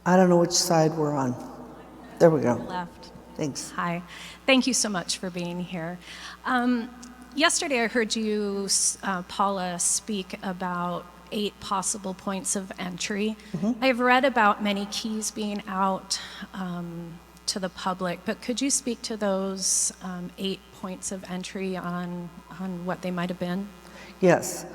I don't know which side we're on. There we go. Left. Thanks. Hi. Thank you so much for being here. Yesterday I heard you, Paula, speak about 8 possible points of entry. I've read about many keys being out to the public, but could you speak to those 8 points of entry on what they might have been? Yes.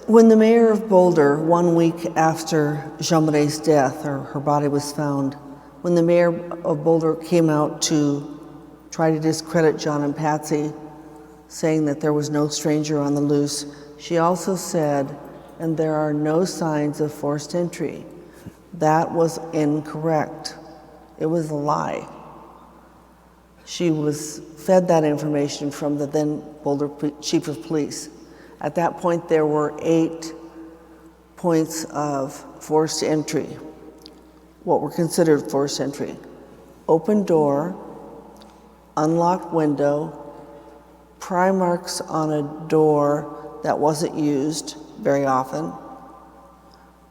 When the mayor of Boulder, 1 week after JonBenét's death, or her body was found, when the mayor of Boulder came out to try to discredit John and Patsy, saying that there was no stranger on the loose, she also said, and there are no signs of forced entry. That was incorrect. It was a lie. She was fed that information from the then Boulder chief of police. At that point, there were 8 points of forced entry, what were considered forced entry. Open door, unlocked window, pry marks on a door that wasn't used very often,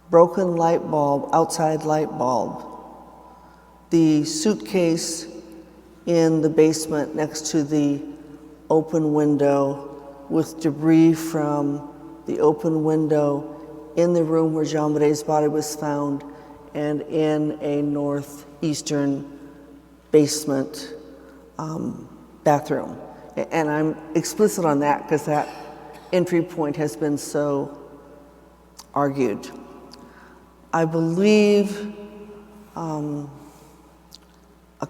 broken light bulb, outside light bulb, the suitcase in the basement next to the open window with debris from the open window in the room where JonBenét's body was found and in a northeastern basement bathroom. And I'm explicit on that because that entry point has been so argued. I believe a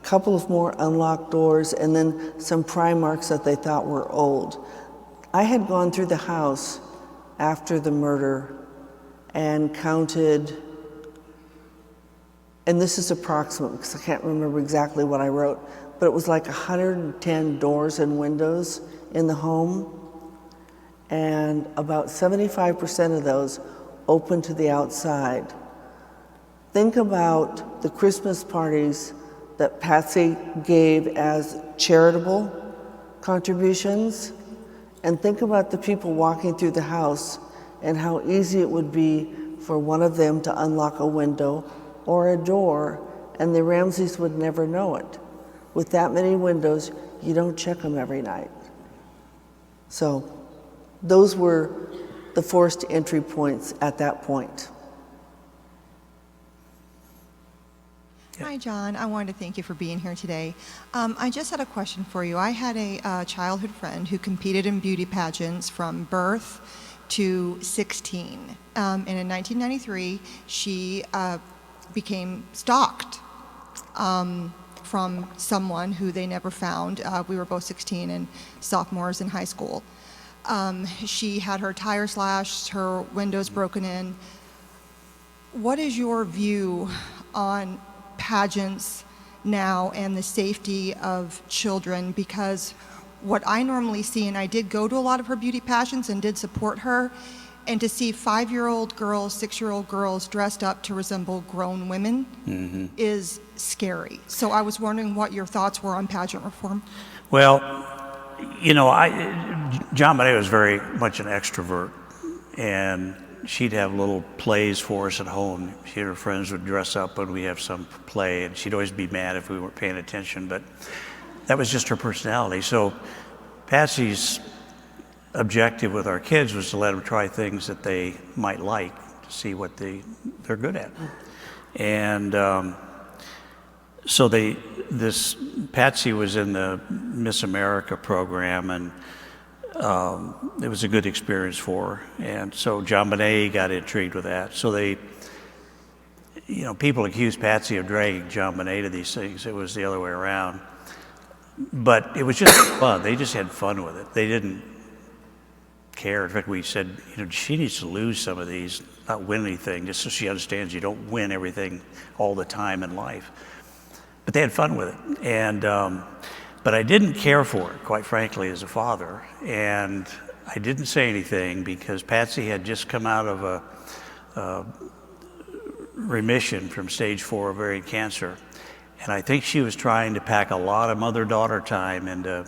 couple of more unlocked doors and then some pry marks that they thought were old. I had gone through the house after the murder and counted, and this is approximate because I can't remember exactly what I wrote, but it was like 110 doors and windows in the home, and about 75% of those open to the outside. Think about the Christmas parties that Patsy gave as charitable contributions, and think about the people walking through the house and how easy it would be for one of them to unlock a window or a door, and the Ramseys would never know it. With that many windows, you don't check them every night. So those were the forced entry points at that point. Hi, John. I wanted to thank you for being here today. I just had a question for you. I had a childhood friend who competed in beauty pageants from birth to 16. And in 1993, she became stalked from someone who they never found. We were both 16 and sophomores in high school. She had her tire slashed, her windows broken in. What is your view on pageants now and the safety of children? Because what I normally see, and I did go to a lot of her beauty pageants and did support her, and to see 5-year-old girls, 6-year-old girls dressed up to resemble grown women is scary. So I was wondering what your thoughts were on pageant reform. Well, you know, JonBenet was very much an extrovert, and she'd have little plays for us at home. She and her friends would dress up and we'd have some play, and she'd always be mad if we weren't paying attention, but that was just her personality. So Patsy's objective with our kids was to let them try things that they might like, to see what they're good at. And so Patsy was in the Miss America program, and it was a good experience for her. And so JonBenet got intrigued with that. So people accused Patsy of dragging JonBenet to these things. It was the other way around. But it was just fun. They just had fun with it. They didn't care. In fact, we said, she needs to lose some of these, not win anything, just so she understands you don't win everything all the time in life. But they had fun with it. And but I didn't care for it, quite frankly, as a father. And I didn't say anything because Patsy had just come out of a remission from stage 4 ovarian cancer. And I think she was trying to pack a lot of mother-daughter time into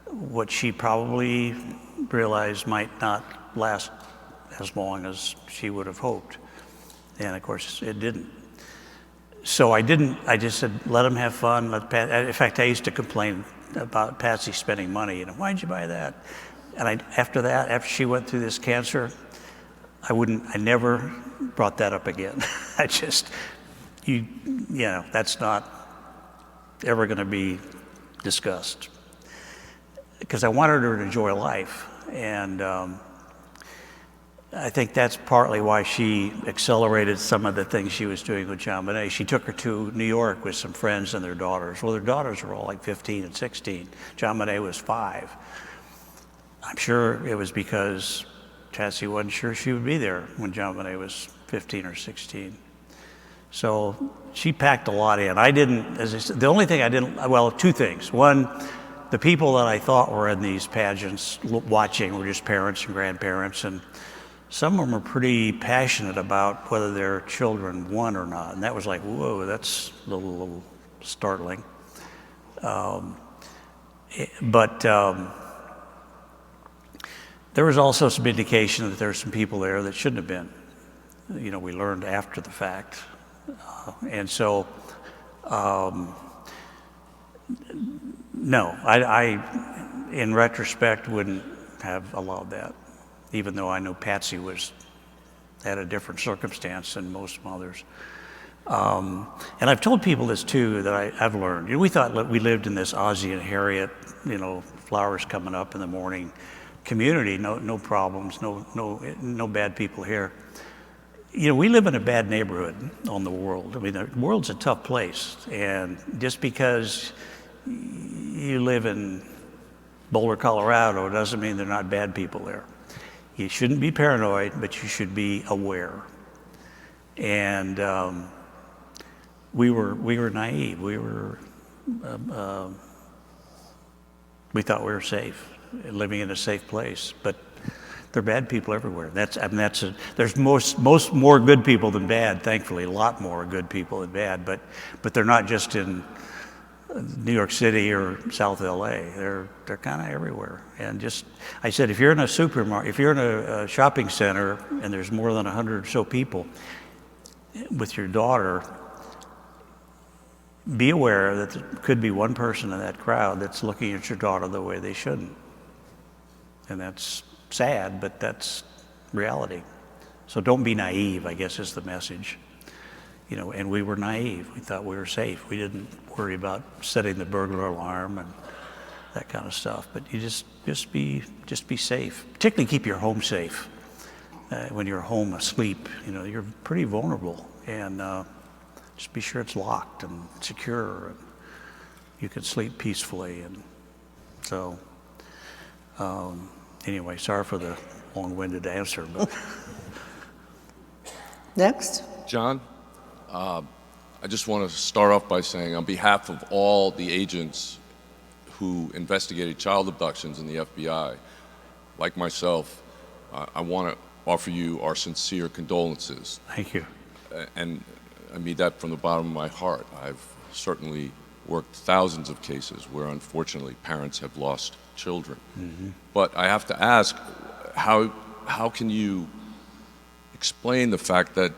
what she probably realized might not last as long as she would have hoped. And of course, it didn't. So I just said, let them have fun. In fact, I used to complain about Patsy spending money. Why'd you buy that? And after she went through this cancer, I never brought that up again. That's not ever going to be discussed. Because I wanted her to enjoy life. And I think that's partly why she accelerated some of the things she was doing with JonBenét. She took her to New York with some friends and their daughters. Well, their daughters were all like 15 and 16. JonBenét was 5. I'm sure it was because Patsy wasn't sure she would be there when JonBenét was 15 or 16. So she packed a lot in. I didn't, as I said, the only thing I didn't, well, 2 things. One, the people that I thought were in these pageants watching were just parents and grandparents, and some of them were pretty passionate about whether their children won or not. And that was like, whoa, that's a little startling. But there was also some indication that there were some people there that shouldn't have been. We learned after the fact. And so, no, I, in retrospect, wouldn't have allowed that, even though I know Patsy had a different circumstance than most mothers. And I've told people this too, that I've learned. We thought we lived in this Ozzie and Harriet, flowers coming up in the morning community, no problems, no bad people here. We live in a bad neighborhood on the world. I mean, the world's a tough place, and just because you live in Boulder, Colorado, doesn't mean there are not bad people there. You shouldn't be paranoid, but you should be aware. And we were naive. We thought we were safe, living in a safe place, but there are bad people everywhere. There's more good people than bad, thankfully, a lot more good people than bad, but they're not just in New York City or South LA. They're kind of everywhere. And I said, if you're in a supermarket, if you're in a shopping center and there's more than 100 or so people with your daughter, be aware that there could be one person in that crowd that's looking at your daughter the way they shouldn't. And that's sad, but that's reality. So don't be naive, I guess, is the message. And we were naive. We thought we were safe. We didn't worry about setting the burglar alarm and that kind of stuff. But you just be safe. Particularly keep your home safe. When you're home asleep, you're pretty vulnerable. And just be sure it's locked and secure, and you can sleep peacefully. And so, anyway, sorry for the long-winded answer. But Next. John, I just want to start off by saying, on behalf of all the agents who investigated child abductions in the FBI, like myself, I want to offer you our sincere condolences. thank you. And I mean that from the bottom of my heart. I've certainly worked thousands of cases where, unfortunately, parents have lost children. Mm-hmm. But I have to ask, how can you explain the fact that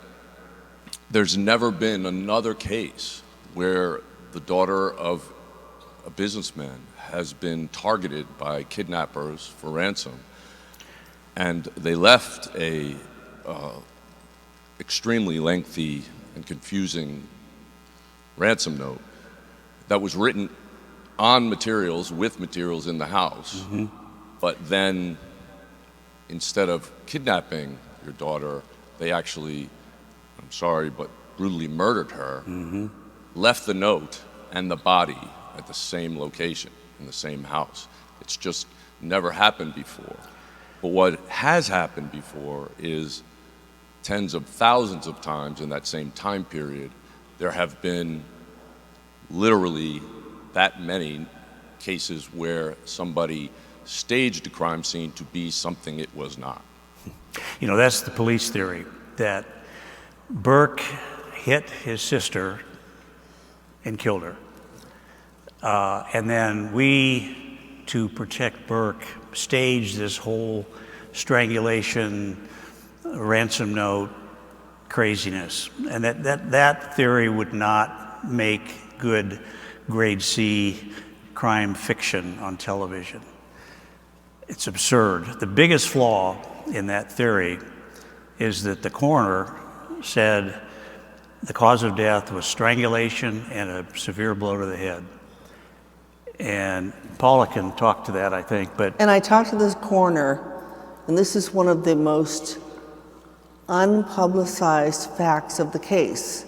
there's never been another case where the daughter of a businessman has been targeted by kidnappers for ransom, and they left a extremely lengthy and confusing ransom note that was written on materials, with materials in the house, mm-hmm. But then instead of kidnapping your daughter, they actually, I'm sorry, but brutally murdered her, mm-hmm. Left the note and the body at the same location, in the same house. It's just never happened before. But what has happened before is tens of thousands of times in that same time period, there have been literally that many cases where somebody staged a crime scene to be something it was not. That's the police theory, that Burke hit his sister and killed her. And then we, to protect Burke, staged this whole strangulation, ransom note, craziness. And that theory would not make good grade C crime fiction on television. It's absurd. The biggest flaw in that theory is that the coroner said the cause of death was strangulation and a severe blow to the head. And Paula can talk to that, I think, but... And I talked to this coroner, and this is one of the most unpublicized facts of the case.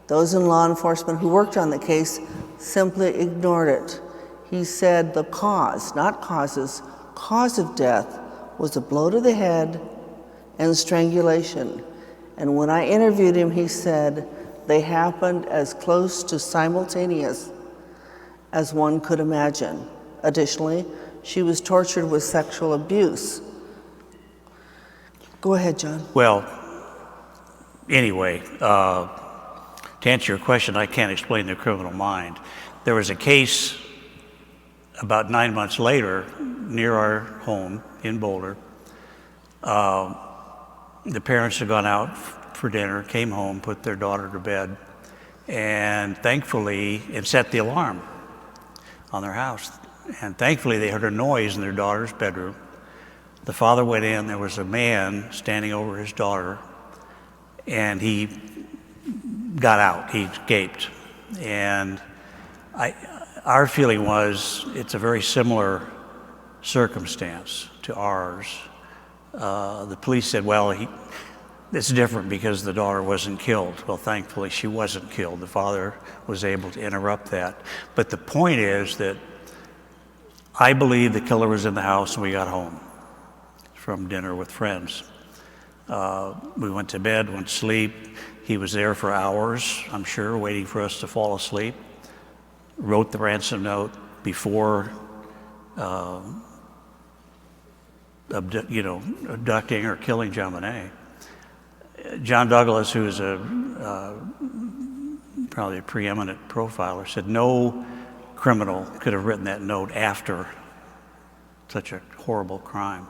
Those in law enforcement who worked on the case simply ignored it. He said the cause, not causes, cause of death was a blow to the head and strangulation. And when I interviewed him, he said they happened as close to simultaneous as one could imagine. Additionally, she was tortured with sexual abuse. Go ahead, John. Well, anyway, to answer your question, I can't explain the criminal mind. There was a case about 9 months later near our home in Boulder. The parents had gone out for dinner, came home, put their daughter to bed, and thankfully, it set the alarm on their house. And thankfully, they heard a noise in their daughter's bedroom. The father went in, there was a man standing over his daughter, and he got out, he escaped. And our feeling was it's a very similar circumstance to ours. The police said, well, it's different because the daughter wasn't killed. Well, thankfully, she wasn't killed. The father was able to interrupt that. But the point is that I believe the killer was in the house when we got home from dinner with friends. We went to bed, went to sleep. He was there for hours, I'm sure, waiting for us to fall asleep. Wrote the ransom note before abducting or killing JonBenét. John Douglas, who is probably a preeminent profiler, said no criminal could have written that note after such a horrible crime.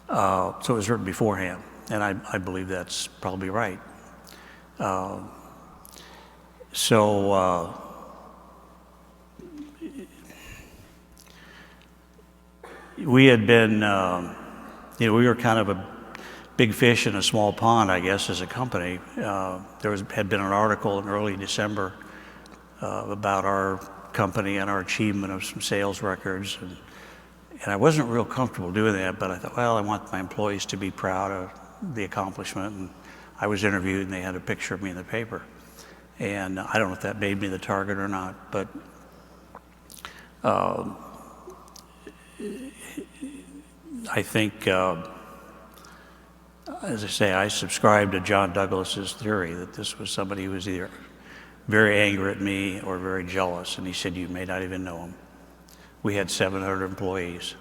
So it was written beforehand, and I believe that's probably right. We had been, we were kind of a big fish in a small pond, I guess, as a company. Had been an article in early December about our company and our achievement of some sales records. And I wasn't real comfortable doing that, but I thought, well, I want my employees to be proud of the accomplishment. And I was interviewed, and they had a picture of me in the paper. And I don't know if that made me the target or not, but I think, as I say, I subscribe to John Douglas's theory that this was somebody who was either very angry at me or very jealous, and he said, you may not even know him. We had 700 employees,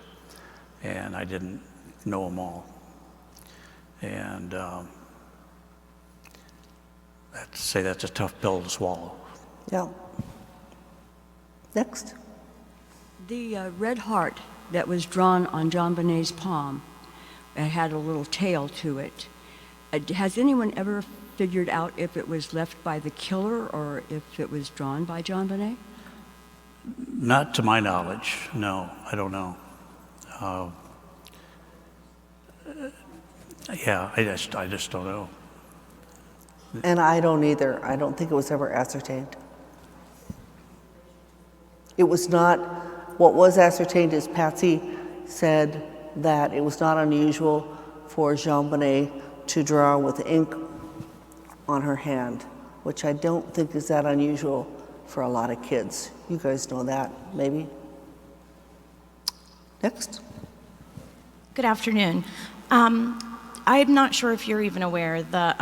and I didn't know them all. And I have to say that's a tough pill to swallow. Yeah. Next. The red heart that was drawn on JonBenét's palm, it had a little tail to it. Has anyone ever figured out if it was left by the killer or if it was drawn by JonBenét? Not to my knowledge, no, I don't know. Yeah, I just don't know. And I don't either. I don't think it was ever ascertained. It was not, what was ascertained is Patsy said that it was not unusual for JonBenét to draw with ink on her hand, which I don't think is that unusual for a lot of kids. You guys know that, maybe? Next. Good afternoon. I'm not sure if you're even aware, the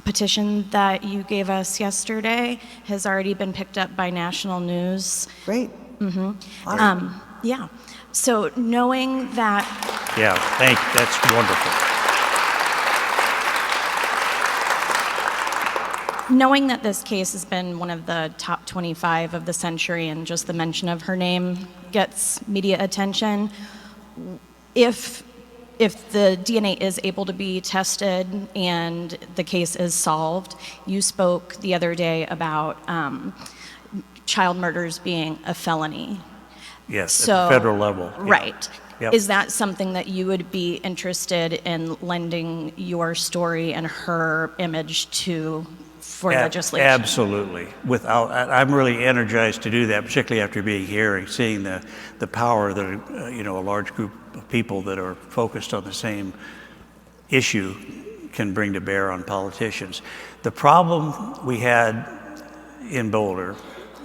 petition that you gave us yesterday has already been picked up by national news. Great. Mm-hmm. Awesome. Yeah. So knowing that... Yeah, that's wonderful. Knowing that this case has been one of the top 25 of the century and just the mention of her name gets media attention, if if the DNA is able to be tested and the case is solved, you spoke the other day about child murders being a felony. Yes, at the federal level. Yeah. Right. Yep. Is that something that you would be interested in lending your story and her image to for legislation? Absolutely. I'm really energized to do that, particularly after being here and seeing the power that a large group of people that are focused on the same issue can bring to bear on politicians. The problem we had in Boulder,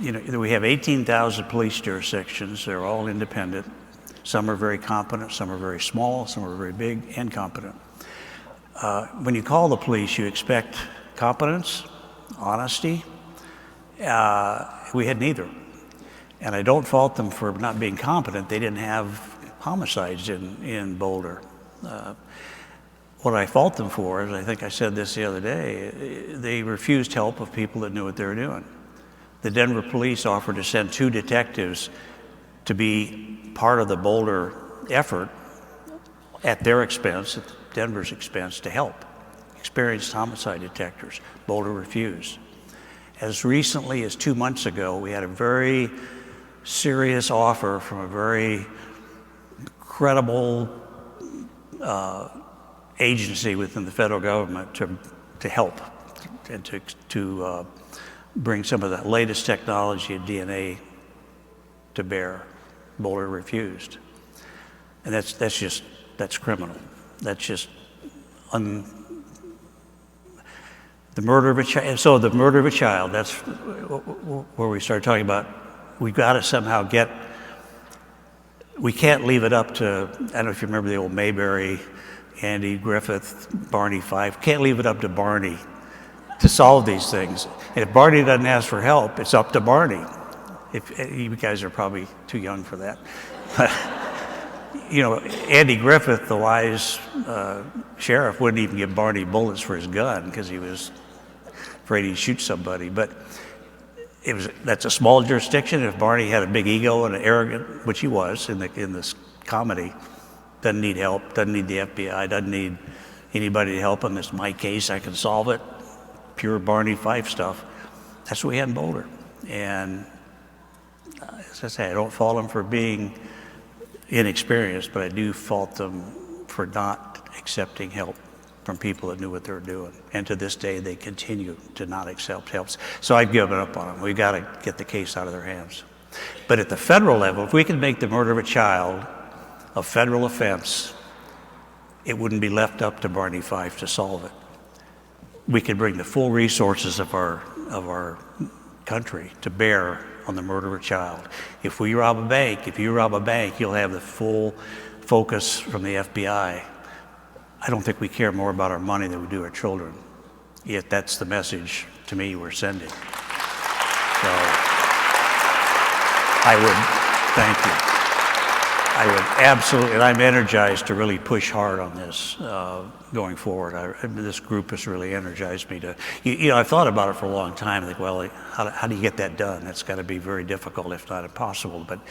we have 18,000 police jurisdictions. They're all independent. Some are very competent, some are very small, some are very big and competent. When you call the police, you expect competence, honesty. We had neither. And I don't fault them for not being competent. They didn't have homicides in Boulder. What I fault them for is, I think I said this the other day, they refused help of people that knew what they were doing. The Denver police offered to send 2 detectives to be part of the Boulder effort at their expense, at Denver's expense, to help. Experienced homicide detectives. Boulder refused. As recently as 2 months ago, we had a very serious offer from a very credible agency within the federal government to help and to bring some of the latest technology and DNA to bear. Boulder refused. And that's criminal. That's just the murder of a child. So the murder of a child, that's where we started talking about, we've got to somehow we can't leave it up to, I don't know if you remember the old Mayberry, Andy Griffith, Barney Fife, can't leave it up to Barney to solve these things. And if Barney doesn't ask for help, it's up to Barney. If you guys are probably too young for that. Andy Griffith, the wise sheriff, wouldn't even give Barney bullets for his gun because he was afraid he'd shoot somebody. But that's a small jurisdiction. If Barney had a big ego and an arrogant, which he was in this comedy, doesn't need help, doesn't need the FBI, doesn't need anybody to help him. It's my case, I can solve it. Pure Barney Fife stuff. That's what we had in Boulder. And as I say, I don't fault them for being inexperienced, but I do fault them for not accepting help from people that knew what they were doing. And to this day, they continue to not accept help. So I've given up on them. We've got to get the case out of their hands. But at the federal level, if we can make the murder of a child a federal offense, it wouldn't be left up to Barney Fife to solve it. We could bring the full resources of our country to bear on the murder of a child. If you rob a bank, you'll have the full focus from the FBI. I don't think we care more about our money than we do our children. Yet that's the message, to me, we're sending. So I would thank you. I would absolutely, and I'm energized to really push hard on this going forward. This group has really energized me to, I've thought about it for a long time. I think, well, how do you get that done? That's got to be very difficult, if not impossible. But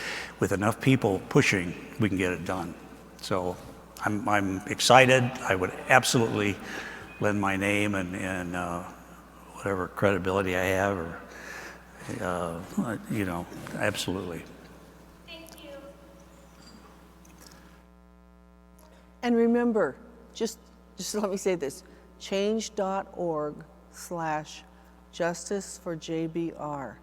with enough people pushing, we can get it done. So I'm excited. I would absolutely lend my name and whatever credibility I have, or absolutely. And remember, just let me say this, change.org/justice4JBR.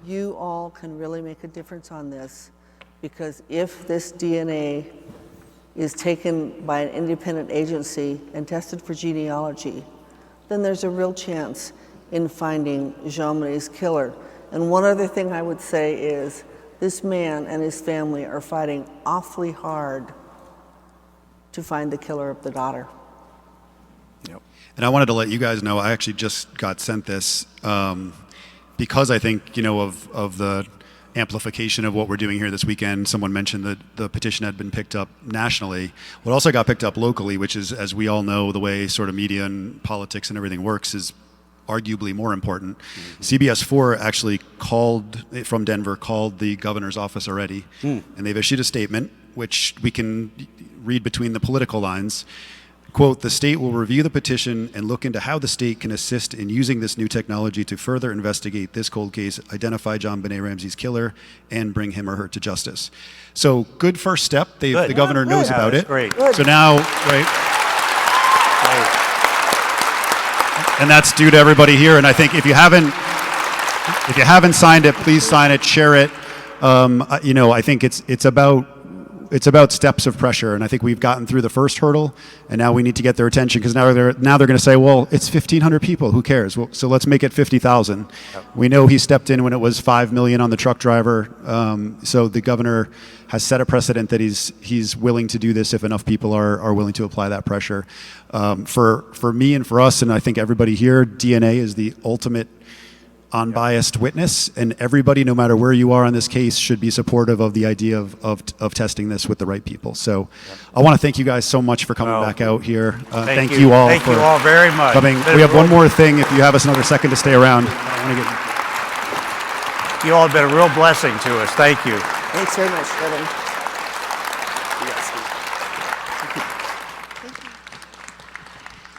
You all can really make a difference on this, because if this DNA is taken by an independent agency and tested for genealogy, then there's a real chance in finding JonBenét's killer. And one other thing I would say is, this man and his family are fighting awfully hard to find the killer of the daughter. Yep. And I wanted to let you guys know, I actually just got sent this because I think, of the amplification of what we're doing here this weekend. Someone mentioned that the petition had been picked up nationally. What also got picked up locally, which is, as we all know, the way sort of media and politics and everything works, is arguably more important. Mm-hmm. CBS 4 actually called the governor's office already, and they've issued a statement, which we can read between the political lines. Quote, the state will review the petition and look into how the state can assist in using this new technology to further investigate this cold case, identify JonBenét Ramsey's killer, and bring him or her to justice. So good first step. Good. The governor knows Yeah, about that's it. great. Good. So now, right, Great. and that's due to everybody here. And I think if you haven't signed it, please sign it, share it. I think it's about steps of pressure, and I think we've gotten through the first hurdle, and now we need to get their attention because now they're going to say, well, it's 1,500 people. Who cares? Well, so let's make it 50,000. We know he stepped in when it was 5 million on the truck driver. So the governor has set a precedent that he's willing to do this if enough people are willing to apply that pressure. For me and for us, and I think everybody here, DNA is the ultimate unbiased witness, and everybody, no matter where you are on this case, should be supportive of the idea of testing this with the right people. So I want to thank you guys so much for coming back out here. Thank you all Thank for you all very much. coming. We have one more thing. If you have us another second to stay around. You all have been a real blessing to us. Thank you. Thanks very much, Kevin.